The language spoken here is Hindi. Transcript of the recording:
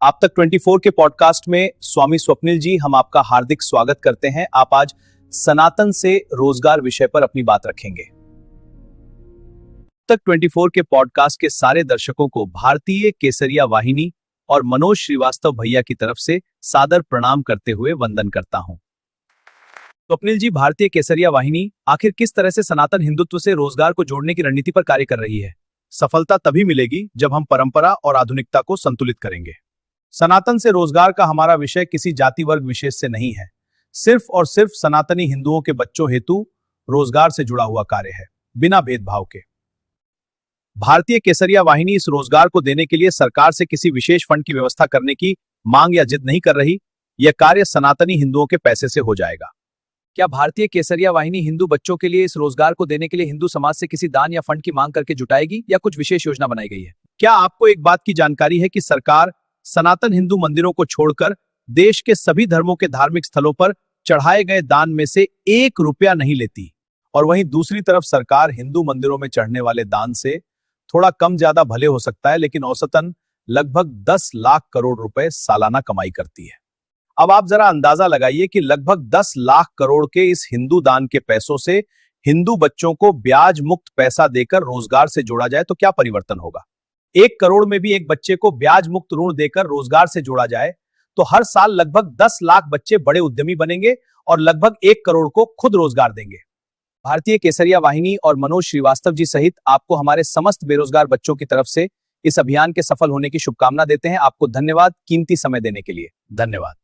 आप तक 24 के पॉडकास्ट में स्वामी स्वप्निल जी, हम आपका हार्दिक स्वागत करते हैं। आप आज सनातन से रोजगार विषय पर अपनी बात रखेंगे। तक 24 के पॉडकास्ट के सारे दर्शकों को भारतीय केसरिया वाहिनी और मनोज श्रीवास्तव भैया की तरफ से सादर प्रणाम करते हुए वंदन करता हूं। स्वप्निल जी, भारतीय केसरिया वाहिनी आखिर किस तरह से सनातन हिंदुत्व से रोजगार को जोड़ने की रणनीति पर कार्य कर रही है? सफलता तभी मिलेगी जब हम परंपरा और आधुनिकता को संतुलित करेंगे। सनातन से रोजगार का हमारा विषय किसी जाति वर्ग विशेष से नहीं है, सिर्फ और सिर्फ सनातनी हिंदुओं के बच्चों हेतु रोजगार से जुड़ा हुआ कार्य है, बिना भेदभाव के। भारतीय केसरिया वाहिनी इस रोजगार को देने के लिए सरकार से किसी विशेष फंड की व्यवस्था करने की मांग या जिद नहीं कर रही। यह कार्य सनातनी हिंदुओं के पैसे से हो जाएगा। क्या भारतीय केसरिया वाहिनी हिंदू बच्चों के लिए इस रोजगार को देने के लिए हिंदू समाज से किसी दान या फंड की मांग करके जुटाएगी, या कुछ विशेष योजना बनाई गई है? क्या आपको एक बात की जानकारी है कि सरकार सनातन हिंदू मंदिरों को छोड़कर देश के सभी धर्मों के धार्मिक स्थलों पर चढ़ाए गए दान में से 1 रुपया नहीं लेती, और वहीं दूसरी तरफ सरकार हिंदू मंदिरों में चढ़ने वाले दान से थोड़ा कम ज्यादा भले हो सकता है, लेकिन औसतन लगभग 10 लाख करोड़ रुपए सालाना कमाई करती है। अब आप जरा अंदाजा लगाइए कि लगभग 10 लाख करोड़ के इस हिंदू दान के पैसों से हिंदू बच्चों को ब्याज मुक्त पैसा देकर रोजगार से जोड़ा जाए तो क्या परिवर्तन होगा। 1 करोड़ में भी एक बच्चे को ब्याज मुक्त ऋण देकर रोजगार से जोड़ा जाए तो हर साल लगभग 10 लाख बच्चे बड़े उद्यमी बनेंगे और लगभग 1 करोड़ को खुद रोजगार देंगे। भारतीय केसरिया वाहिनी और मनोज श्रीवास्तव जी सहित आपको हमारे समस्त बेरोजगार बच्चों की तरफ से इस अभियान के सफल होने की शुभकामना देते हैं। आपको धन्यवाद कीमती समय देने के लिए। धन्यवाद।